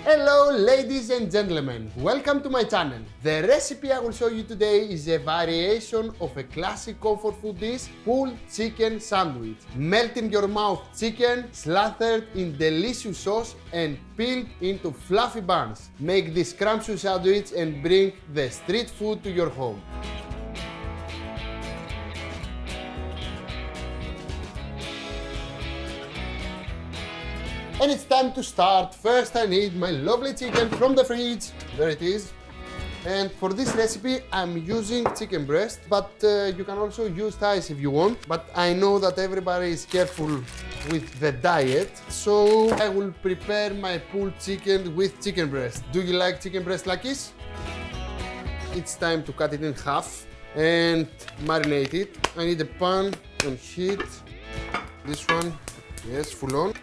Hello ladies and gentlemen, welcome to my channel. The recipe I will show you today is a variation of a classic comfort food dish, pulled chicken sandwich. Melt in your mouth chicken, slathered in delicious sauce and peeled into fluffy buns. Make this scrumptious sandwich and bring the street food to your home. And it's time to start. First I need my lovely chicken from the fridge. There it is. And for this recipe I'm using chicken breast, but you can also use thighs if you want. But I know that everybody is careful with the diet, so I will prepare my pulled chicken with chicken breast. Do you like chicken breast, Lakis? It's time to cut it in half and marinate it. I need a pan on heat. This one, yes, full on.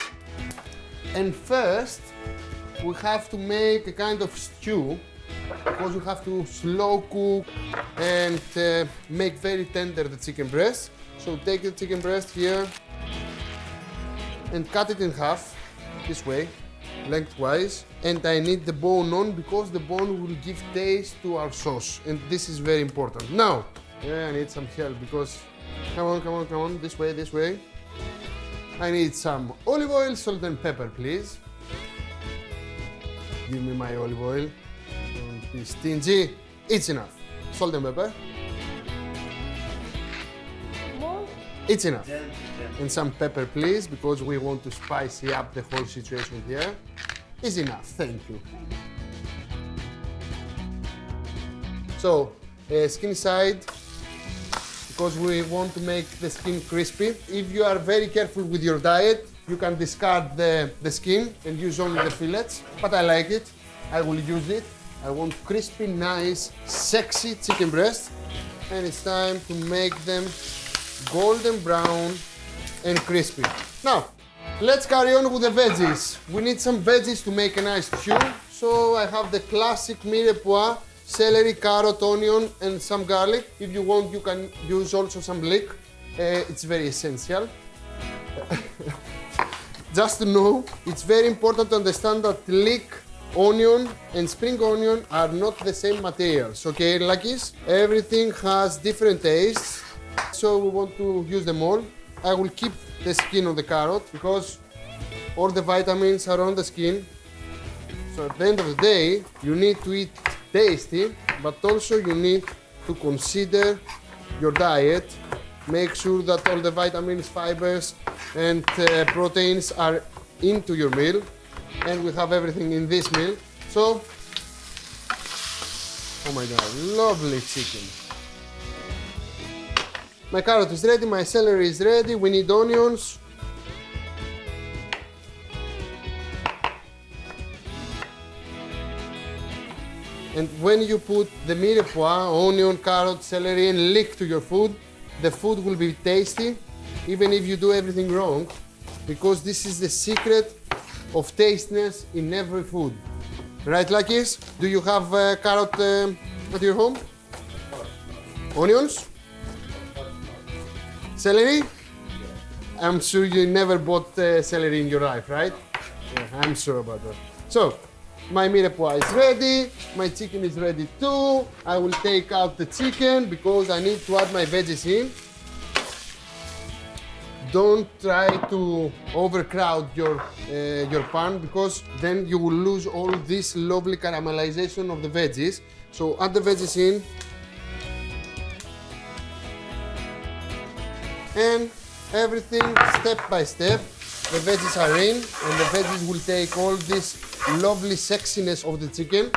And first, we have to make a kind of stew, because we have to slow cook and make very tender the chicken breast. So take the chicken breast here and cut it in half, this way, lengthwise. And I need the bone on, because the bone will give taste to our sauce, and this is very important. Now, I need some help, because, come on, this way. I need some olive oil, salt and pepper, please. Give me my olive oil. Don't be stingy. It's enough. Salt and pepper. More? It's enough. And some pepper, please, because we want to spicy up the whole situation here. It's enough, thank you. So, skin side, because we want to make the skin crispy. If you are very careful with your diet, you can discard the skin and use only the fillets, but I like it. I will use it. I want crispy, nice, sexy chicken breast, and it's time to make them golden brown and crispy. Now, let's carry on with the veggies. We need some veggies to make a nice stew, so I have the classic mirepoix, celery, carrot, onion and some garlic. If you want, you can use also some leek. It's very essential. Just to know, it's very important to understand that leek, onion and spring onion are not the same materials, okay, Lakis? Everything has different tastes, so we want to use them all. I will keep the skin of the carrot, because all the vitamins are on the skin. So at the end of the day, you need to eat tasty, but also you need to consider your diet. Make sure that all the vitamins, fibers and proteins are into your meal, and we have everything in this meal. So, oh my god, lovely chicken. My carrot is ready, my celery is ready, we need onions. And when you put the mirepoix, onion, carrot, celery and leek to your food, the food will be tasty, even if you do everything wrong, because this is the secret of tastiness in every food. Right, Lakis? Do you have carrot at your home? Onions? Celery? I'm sure you never bought celery in your life, right? Yeah, I'm sure about that. So, my mirepoix is ready, my chicken is ready too. I will take out the chicken because I need to add my veggies in. Don't try to overcrowd your pan, because then you will lose all this lovely caramelization of the veggies. So add the veggies in. And everything step by step. The veggies are in, and the veggies will take all this lovely sexiness of the chicken.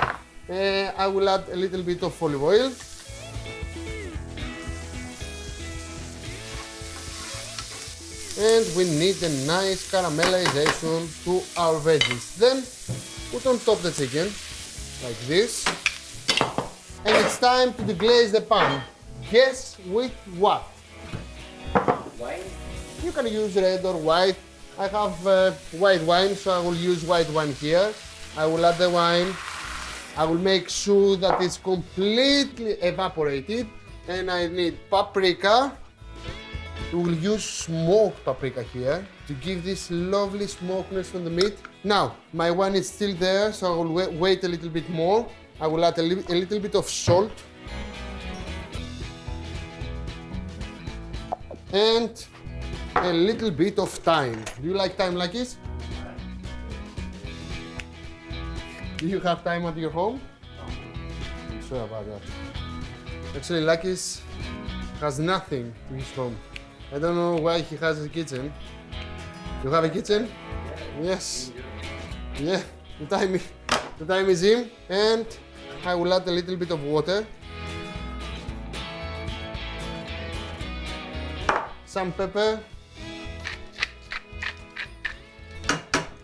I will add a little bit of olive oil. And we need a nice caramelization to our veggies. Then put on top the chicken, like this. And it's time to deglaze the pan. Guess with what? Wine? You can use red or white. I have white wine, so I will use white wine here. I will add the wine. I will make sure that it's completely evaporated. And I need paprika. We will use smoked paprika here to give this lovely smokiness on the meat. Now, my wine is still there, so I will wait a little bit more. I will add a little bit of salt. And a little bit of thyme. Do you like thyme like this? Do you have thyme at your home? I'm sure about that. Actually, Lakis has nothing to his home. I don't know why he has a kitchen. You have a kitchen? Yes. Yeah, the time is in, and I will add a little bit of water. Some pepper.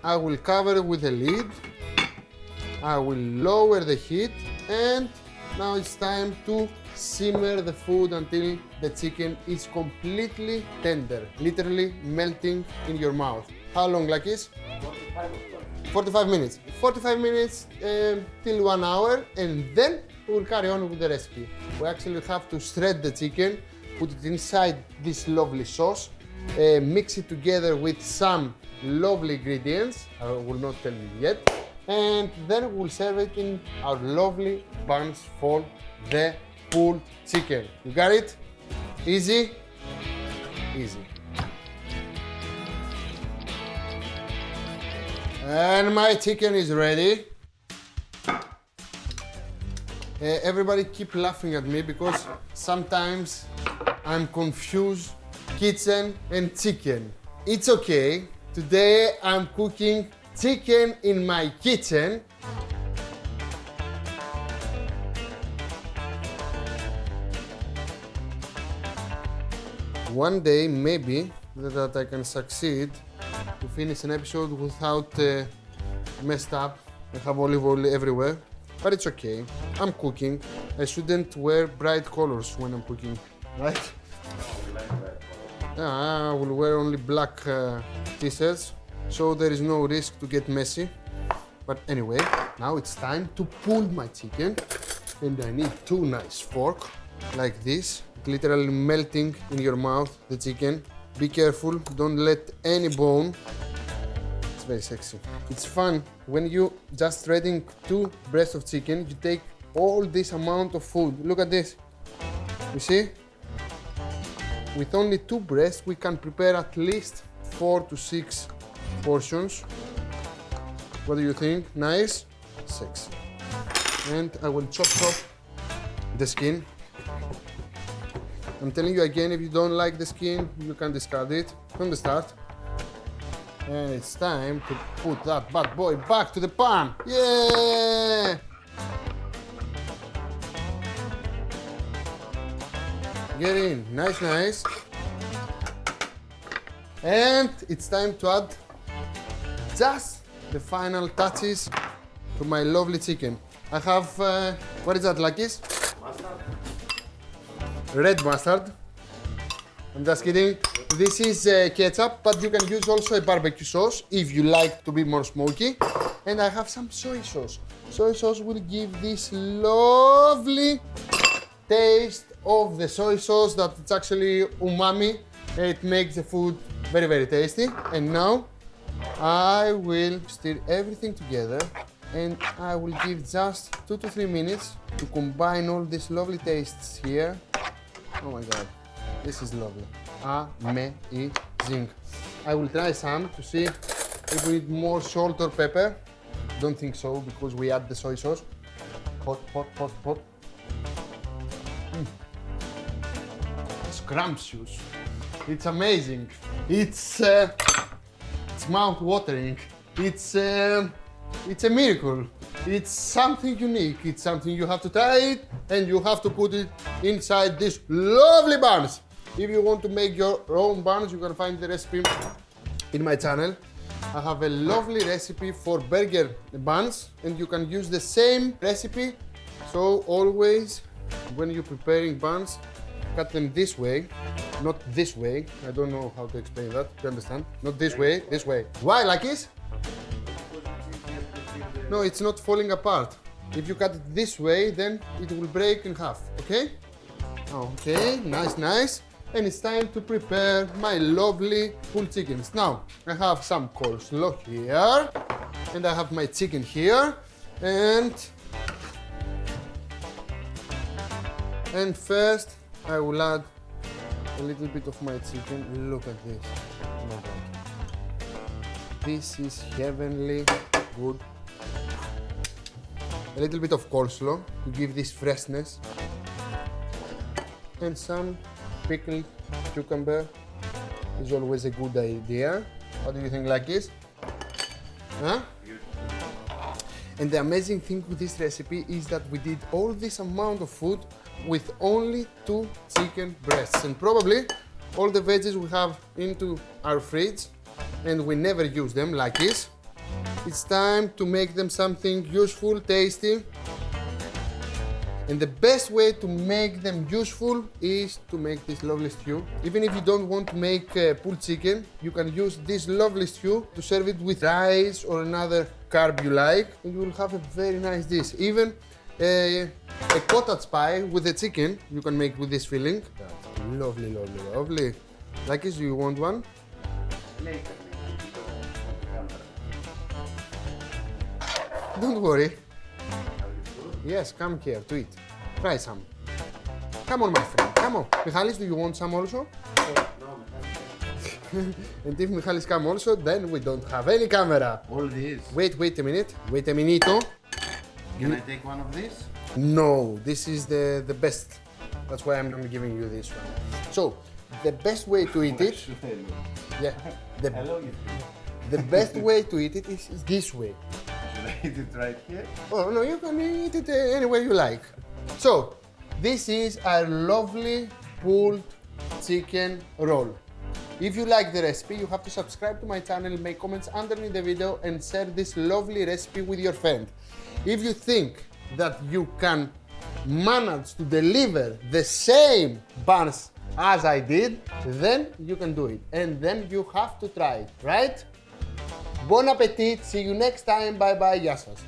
I will cover with a lid. I will lower the heat, and now it's time to simmer the food until the chicken is completely tender, literally melting in your mouth. How long, Lakis? 45 minutes. 45 minutes till 1 hour, and then we'll carry on with the recipe. We actually have to shred the chicken, put it inside this lovely sauce, mix it together with some lovely ingredients. I will not tell you yet. And then we'll serve it in our lovely buns for the pulled chicken. You got it? Easy? Easy. And my chicken is ready. Everybody keep laughing at me because sometimes I'm confused kitchen and chicken. It's okay. Today I'm cooking chicken in my kitchen. One day, maybe, that I can succeed to finish an episode without messed up and have olive oil everywhere. But it's okay. I'm cooking. I shouldn't wear bright colors when I'm cooking, right? I will wear only black t-shirts, so there is no risk to get messy. But anyway, now it's time to pull my chicken, and I need two nice forks like this, literally melting in your mouth the chicken. Be careful, don't let any bone. It's very sexy. It's fun when you just shredding 2 breasts of chicken, you take all this amount of food. Look at this. You see? With only 2 breasts, we can prepare at least 4 to 6 portions. What do you think? Nice? Sexy. And I will chop the skin. I'm telling you again, if you don't like the skin, you can discard it from the start. And it's time to put that bad boy back to the pan. Yeah! Get in, nice, nice. And it's time to add just the final touches to my lovely chicken. I have, what is that, Lakis? Mustard. Red mustard. I'm just kidding. This is ketchup, but you can use also a barbecue sauce if you like to be more smoky. And I have some soy sauce. Soy sauce will give this lovely taste of the soy sauce that it's actually umami. It makes the food very, very tasty. And now I will stir everything together, and I will give just 2 to 3 minutes to combine all these lovely tastes here. Oh my god, this is lovely. Amazing. I will try some to see if we need more salt or pepper. Don't think so because we add the soy sauce. Hot, hot, hot, hot. Scrumptious. It's amazing. It's mouth-watering. It's a miracle. It's something unique. It's something you have to try it, and you have to put it inside these lovely buns. If you want to make your own buns, you can find the recipe in my channel. I have a lovely recipe for burger buns, and you can use the same recipe. So always, when you're preparing buns, cut them this way, not this way. I don't know how to explain that. You understand? Not this way, this way. Why, Lakis? No, it's not falling apart. If you cut it this way, then it will break in half, okay? Okay, nice, nice. And it's time to prepare my lovely pulled chickens. Now, I have some coleslaw here. And I have my chicken here. And first I will add a little bit of my chicken. Look at this. Oh my God. This is heavenly good. A little bit of coleslaw to give this freshness. And some pickled cucumber is always a good idea. What do you think, like this? Huh? And the amazing thing with this recipe is that we did all this amount of food with only 2 chicken breasts, and probably all the veggies we have into our fridge and we never use them like this. It's time to make them something useful, tasty. And the best way to make them useful is to make this lovely stew. Even if you don't want to make pulled chicken, you can use this lovely stew to serve it with rice or another carb you like, and you will have a very nice dish. Even a cottage pie with the chicken you can make with this filling. That's lovely, lovely, lovely. Like this, do you want one? Later. Don't worry. Yes, come here to eat. Try some. Come on, my friend. Come on. Michalis, do you want some also? And if Michalis come also, then we don't have any camera. All these. Wait a minute. Wait a minute. Can I take one of these? No, this is the best. That's why I'm not giving you this one. So, the best way to eat it. Yeah. Hello, you. The best way to eat it is this way. Should I eat it right here? Oh no, you can eat it anywhere you like. So, this is our lovely pulled chicken roll. If you like the recipe, you have to subscribe to my channel, make comments underneath the video and share this lovely recipe with your friend. If you think that you can manage to deliver the same buns as I did, then you can do it. And then you have to try it, right? Bon appetit, see you next time, bye bye, γεια σας.